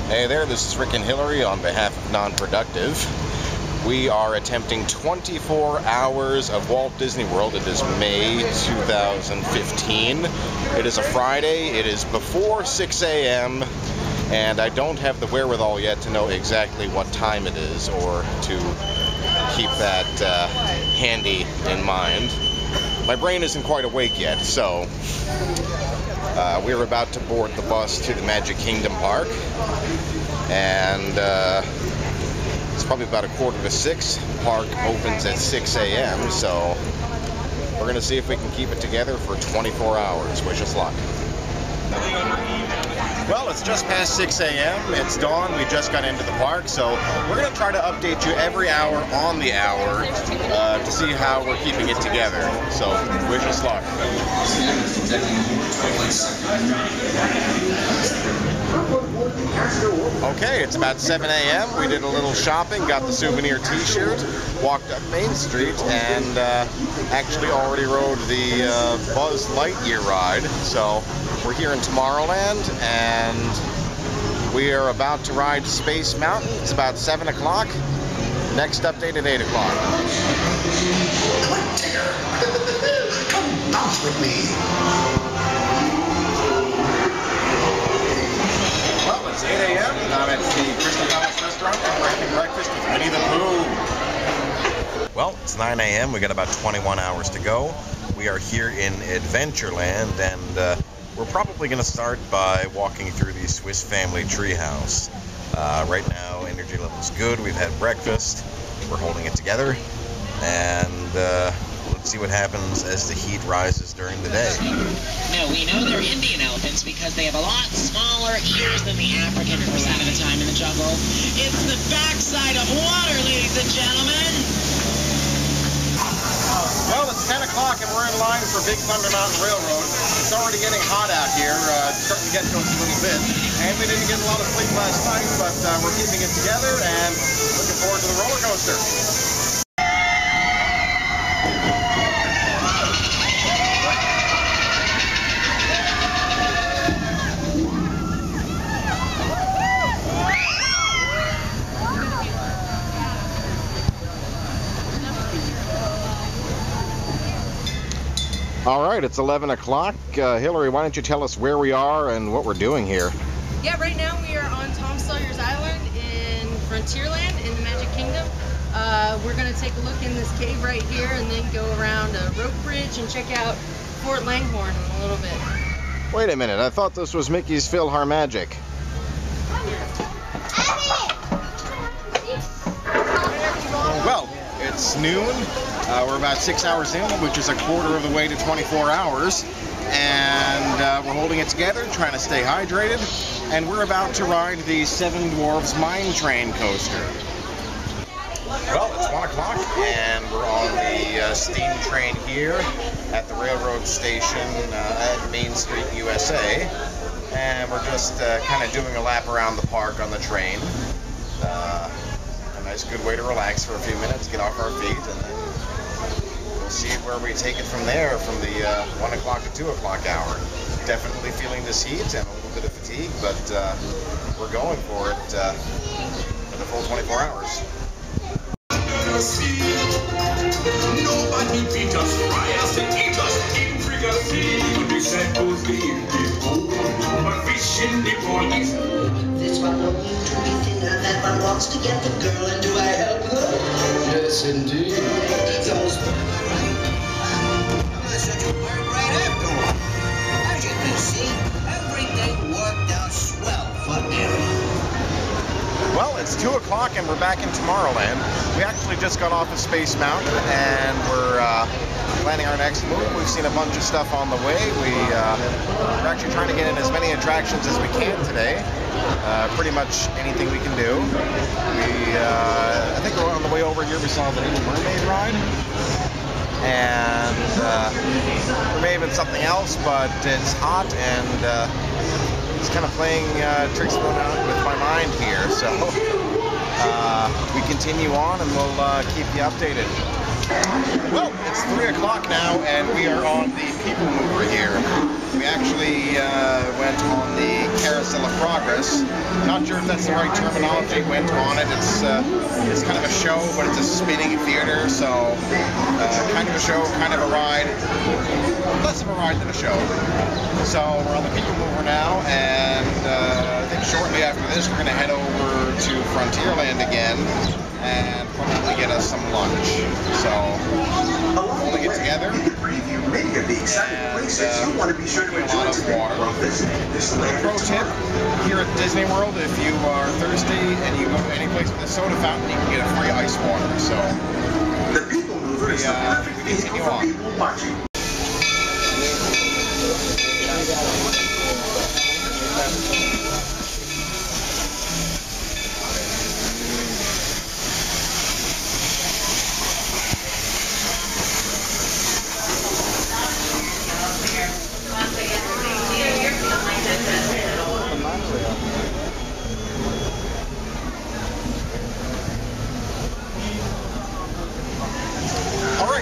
Hey there, this is Rick and Hilary on behalf of Non-Productive. We are attempting 24 hours of Walt Disney World. It is May 2015. It is a Friday. It is before 6 a.m. and I don't have the wherewithal yet to know exactly what time it is or to keep that handy in mind. My brain isn't quite awake yet, so we're about to board the bus to the Magic Kingdom Park, and it's probably about 5:45. Park opens at 6 a.m., so we're going to see if we can keep it together for 24 hours. Wish us luck. Well, it's just past 6 a.m. It's dawn. We just got into the park, so we're going to try to update you every hour on the hour to see how we're keeping it together. So, wish us luck. Okay, it's about 7 a.m. We did a little shopping, got the souvenir t-shirt, walked up Main Street, and actually already rode the Buzz Lightyear ride. So we're here in Tomorrowland, and we are about to ride Space Mountain. It's about 7 o'clock. Next update at 8 o'clock. Come bounce with me. Well, it's 8 a.m. I'm at the Crystal Palace restaurant. We're having breakfast with Winnie the Pooh. Well, it's 9 a.m. We got about 21 hours to go. We are here in Adventureland, and we're probably going to start by walking through the Swiss Family Treehouse. Right now, energy level's good. We've had breakfast. We're holding it together, and let's see what happens as the heat rises during the day. No, we know they're Indian elephants because they have a lot smaller ears than the African for a lot of the time in the jungle. It's the backside of water, ladies and gentlemen. Well, it's 10 o'clock and we're in line for Big Thunder Mountain Railroad. It's already getting hot out here, starting to get to us a little bit. And we didn't get a lot of sleep last night, but we're keeping it together and looking forward to the roller coaster. All right, it's 11 o'clock. Hilary, why don't you tell us where we are and what we're doing here? Yeah, right now we are on Tom Sawyer's Island in Frontierland in the Magic Kingdom. We're going to take a look in this cave right here and then go around a rope bridge and check out Fort Langhorne in a little bit. Wait a minute, I thought this was Mickey's PhilharMagic. Well, it's noon. We're about 6 hours in, which is a quarter of the way to 24 hours. And we're holding it together, trying to stay hydrated. And we're about to ride the Seven Dwarfs Mine Train coaster. Well, it's 1 o'clock, and we're on the steam train here at the railroad station at Main Street, USA. And we're just kind of doing a lap around the park on the train. A nice, good way to relax for a few minutes, get off our feet, and then we'll see where we take it from there, from the 1 o'clock to 2 o'clock hour. Definitely feeling this heat and a little bit of fatigue, but we're going for it for the full 24 hours. Nobody beat us, fry us, and eat us, in fricassee. When we said goes the but fish in the pond. This one will need to be thinner, that one wants to get the girl, and do I help her? Yes, indeed. Those I'm such a bird right after all. As you can see, everything worked out swell for Ariel. Well, it's 2 o'clock and we're back in Tomorrowland. We actually just got off of Space Mountain and we're planning our next move. We've seen a bunch of stuff on the way. We're actually trying to get in as many attractions as we can today. Pretty much anything we can do. I think we're on the way over here. We saw the Little Mermaid ride. And there may have been something else, but it's hot and it's kind of playing tricks with my mind here. So we continue on and we'll keep you updated. Well, it's 3 o'clock now and we are on the People Mover here. We actually went on the Carousel of Progress. Not sure if that's the right terminology. Went on it. It's kind of a show, but it's a spinning theater, so kind of a show, kind of a ride. Less of a ride than a show. So we're on the People Mover now, and I think shortly after this we're going to head over to Frontierland again and probably get us some lunch. So holding it together. Many of the exciting places you want to be sure to enjoy today. Pro tip, here at Disney World, if you are thirsty and you go to any place with a soda fountain, you can get a free ice water. So the People Mover is the perfect vehicle for people watching.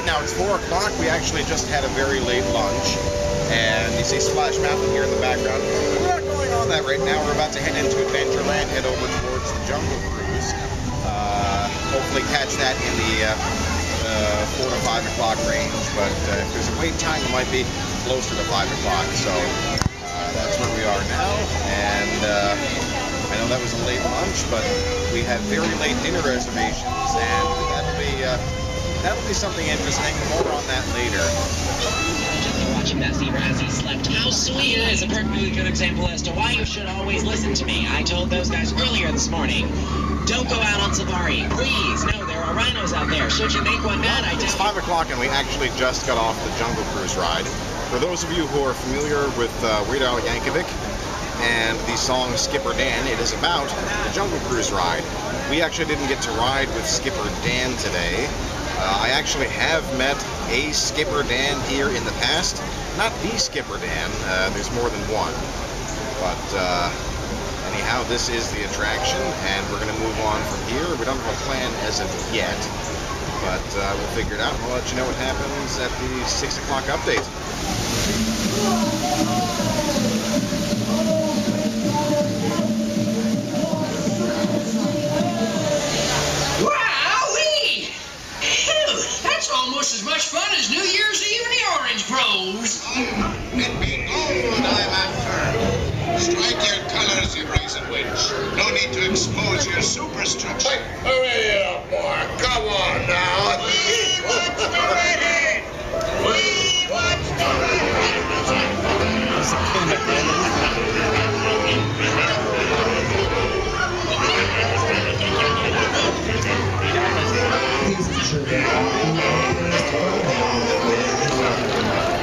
Now it's 4 o'clock. We actually just had a very late lunch, and you see Splash Mountain here in the background. We're not going on that right now. We're about to head into Adventureland, head over towards the Jungle Cruise. Hopefully catch that in the 4 to 5 o'clock range, but if there's a wait time, it might be closer to 5 o'clock. So that's where we are now, and I know that was a late lunch, but we have very late dinner reservations, and that'll be something interesting. More on that later. Watching that zebra as he slept. How sweet it is. A perfectly good example as to why you should always listen to me. I told those guys earlier this morning, don't go out on safari. Please. No, there are rhinos out there. Should you make one mad, I It's 5 o'clock and we actually just got off the Jungle Cruise ride. For those of you who are familiar with Weird Al Yankovic and the song Skipper Dan, it is about the Jungle Cruise ride. We actually didn't get to ride with Skipper Dan today. I actually have met a Skipper Dan here in the past. Not the Skipper Dan, there's more than one. But anyhow, this is the attraction, and we're going to move on from here. We don't have a plan as of yet, but we'll figure it out, and we'll let you know what happens at the 6 o'clock update. Almost as much fun as New Year's Eve in the Orange Groves. Let me gold I'm after. Strike your colors, you brazen witch. No need to expose your superstructure. Hurry up, boy. Come on now. We watch the wedding. We watch the wedding.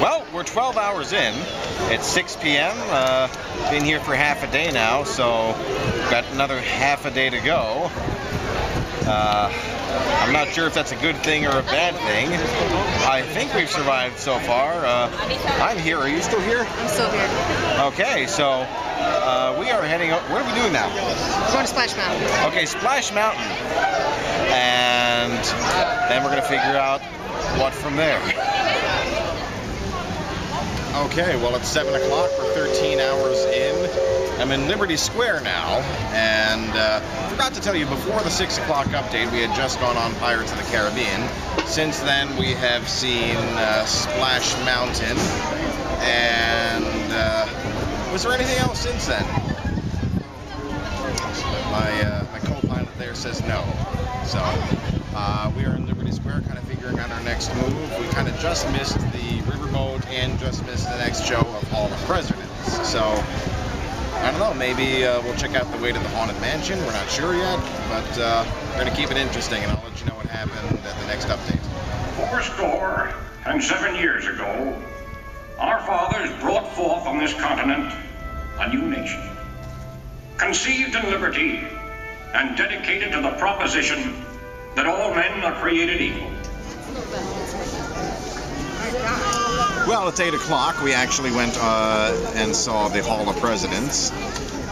Well, we're 12 hours in. It's 6 p.m. Been here for half a day now, so got another half a day to go. I'm not sure if that's a good thing or a bad thing. I think we've survived so far. I'm here. Are you still here? I'm still here. Okay, so we are heading up. What are we doing now? We're going to Splash Mountain. Okay, Splash Mountain. And then we're going to figure out what from there. Okay, well, it's 7 o'clock. We're 13 hours in. I'm in Liberty Square now, and forgot to tell you, before the 6 o'clock update, we had just gone on Pirates of the Caribbean. Since then, we have seen Splash Mountain, and was there anything else since then? My co-pilot there says no. So, we are in Liberty Square, kind of figuring out our next move. We kind of just missed the riverboat and just missed the next show of Hall of Presidents. So, I don't know, maybe we'll check out the way to the Haunted Mansion. We're not sure yet, but we're going to keep it interesting, and I'll let you know what happened at the next update. 407 years ago, our fathers brought forth on this continent a new nation, conceived in liberty and dedicated to the proposition that all men are created equal. Well, it's 8 o'clock. We actually went and saw the Hall of Presidents.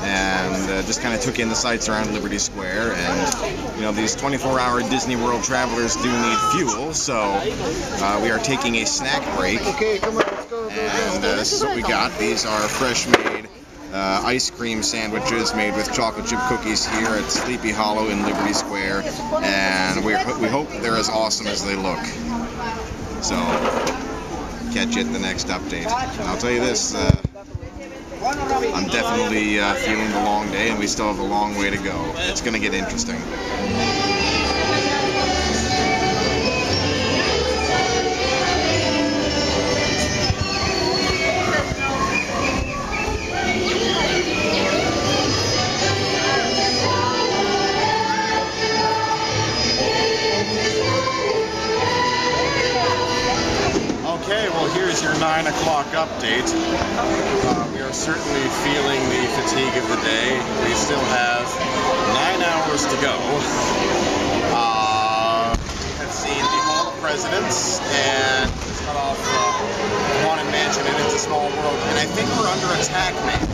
and just kind of took in the sights around Liberty Square. And you know, these 24-hour Disney World travelers do need fuel, so we are taking a snack break. Okay, come on, let's go. And this is what we got. These are fresh-made ice cream sandwiches made with chocolate chip cookies here at Sleepy Hollow in Liberty Square, and we hope they're as awesome as they look. So, catch you at the next update. And I'll tell you this, I'm definitely feeling the long day, and we still have a long way to go. It's going to get interesting. Okay, well, here's your 9 o'clock update. We are certainly feeling the fatigue of the day. We still have 9 hours to go. We have seen the Hall of Presidents and just got off Haunted Mansion and It's a Small World, and I think we're under attack, maybe.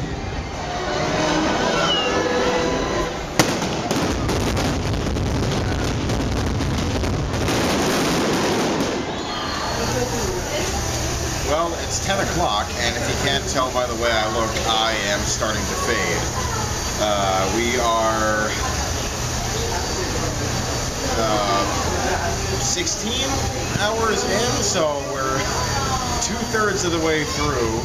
Well, it's 10 o'clock, and if you can't tell by the way I look, I am starting to fade. We are 16 hours in, so we're 2/3 of the way through.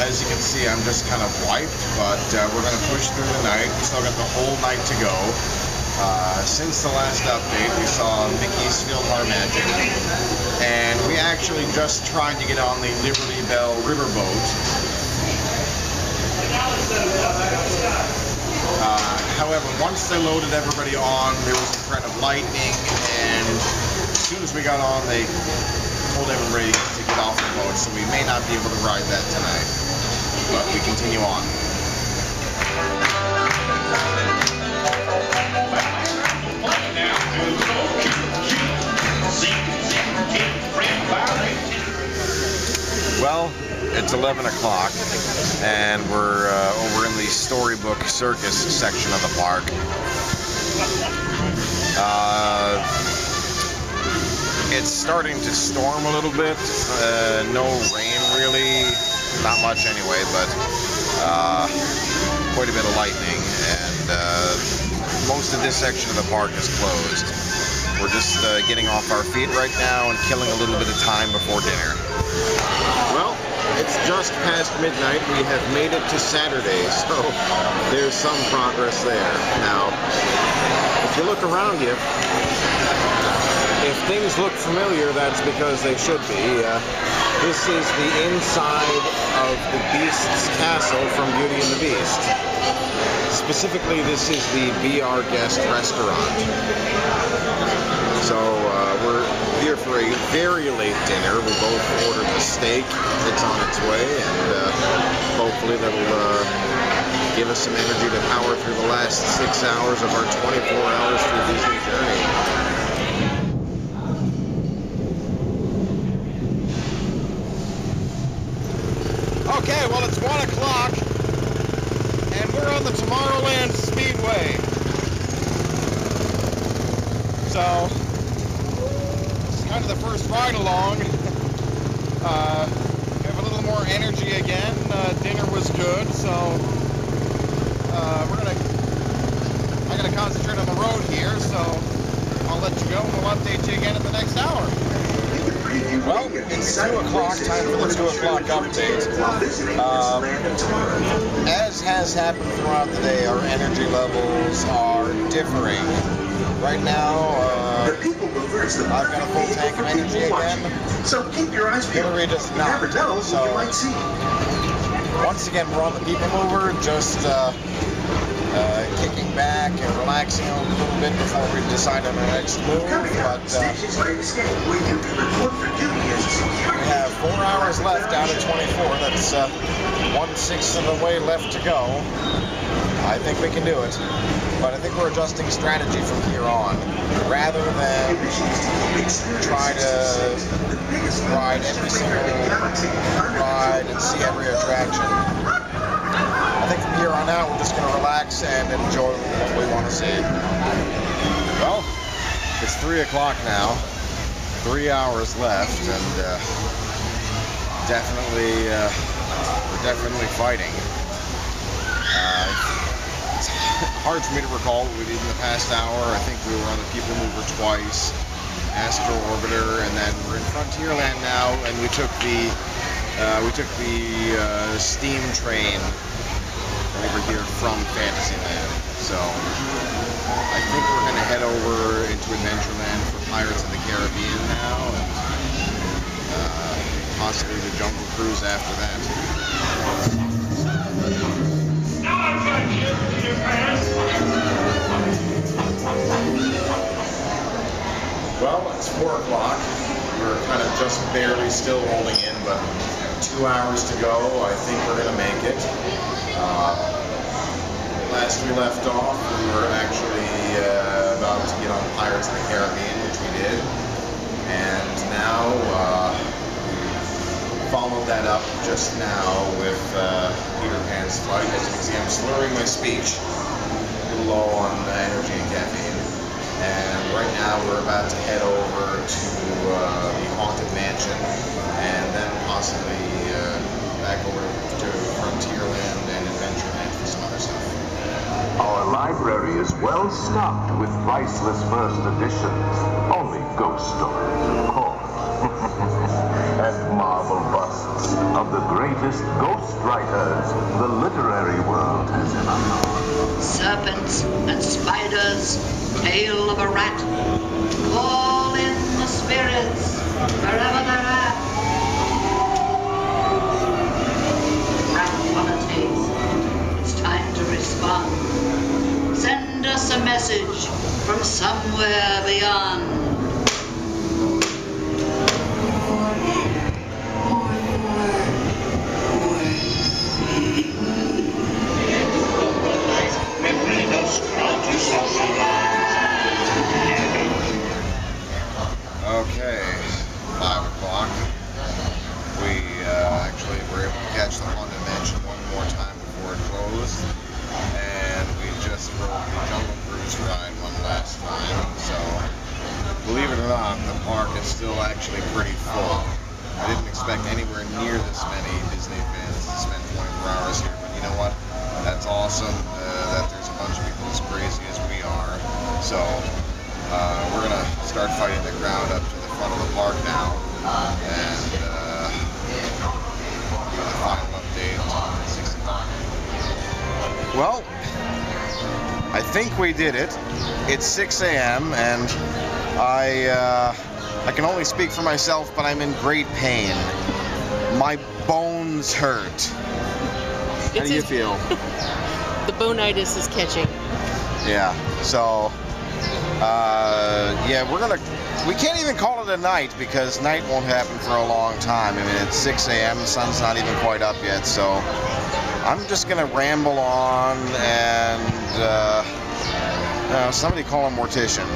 As you can see, I'm just kind of wiped, but we're going to push through the night. We still got the whole night to go. Since the last update, we saw Mickey's Philharmagic, and we actually just tried to get on the Liberty Bell riverboat. However, once they loaded everybody on, there was a threat of lightning, and as soon as we got on, they told everybody to get off the boat, so we may not be able to ride that tonight. But we continue on. Well, it's 11 o'clock, and we're over in the Storybook Circus section of the park. It's starting to storm a little bit. No rain really, not much anyway, but quite a bit of lightning, and most of this section of the park is closed. We're just getting off our feet right now and killing a little bit of time before dinner. Well, it's just past midnight. We have made it to Saturday, so there's some progress there. Now, if you look around you, if things look familiar, that's because they should be. This is the inside of the Beast's castle from Beauty and the Beast. Specifically, this is the Be Our Guest restaurant. So we're here for a very late dinner. We both ordered a steak. It's on its way, and hopefully that'll give us some energy to power through the last 6 hours of our 24 hours through Disney journey. Okay, well, it's 1 o'clock, and we're on the Tomorrowland Speedway. So, this is kind of the first ride along. We have a little more energy again. Dinner was good, so I'm gonna concentrate on the road here, so I'll let you go, and we'll update you again in the next hour. Well, it's 2 o'clock, time for the 2 o'clock update. As has happened throughout the day, our energy levels are differing. Right now, I've got a full tank of energy again. So keep your eyes peeled. Hilary does not. So, once again, we're on the people mover, just kicking back and relaxing a little bit before we decide on our next move. But we have 4 hours left out of 24. That's 1/6 of the way left to go. I think we can do it. But I think we're adjusting strategy from here on. Rather than try to ride every single ride and see every attraction, I think from here on out, we're just going to relax and enjoy what we want to see. Well, it's 3 o'clock now. 3 hours left, and we're definitely fighting. It's hard for me to recall what we did in the past hour. I think we were on the People Mover twice, Astro Orbiter, and then we're in Frontierland now, and we took the steam train over here from Fantasyland. So I think we're going to head over into Adventureland for Pirates of the Caribbean now, and possibly the Jungle Cruise after that. Now I've got you, Peter Pan. Well, it's 4 o'clock. We're kind of just barely still rolling in, but 2 hours to go. I think we're going to make it. Last we left off, we were actually about to get on Pirates of the Caribbean, which we did. And now, we followed that up just now with Peter Pan's flight. As you can see, I'm slurring my speech. A little low on energy and caffeine. And right now we're about to head over to the Haunted Mansion, and then possibly back over to Frontierland and Adventureland for some other stuff. Our library is well stocked with priceless first editions. Only ghost stories, of course. And marble busts of the greatest ghost writers the literary world has ever known. Serpents and spiders, tail of a rat. Call in the spirits wherever they're at. Rat politics. It's time to respond. Send us a message from somewhere beyond. Okay, 5 o'clock. We actually were able to catch the Haunted Mansion one more time before it closed, and we just rode the Jungle Cruise ride one last time. So, believe it or not, the park is still actually pretty full. I didn't expect anywhere near this many Disney fans to spend 24 hours here, but you know what? That's awesome that there's a bunch of people as crazy as we are. So, we're going to start fighting the crowd up to the front of the park now, and the final update at 6 o'clock. Well, I think we did it. It's 6 a.m. and I can only speak for myself, but I'm in great pain. My bones hurt. How do you feel? The bonitis is catching. Yeah, so yeah, we can't even call it a night because night won't happen for a long time. I mean, it's 6 a.m., the sun's not even quite up yet, so I'm just gonna ramble on and somebody call a mortician.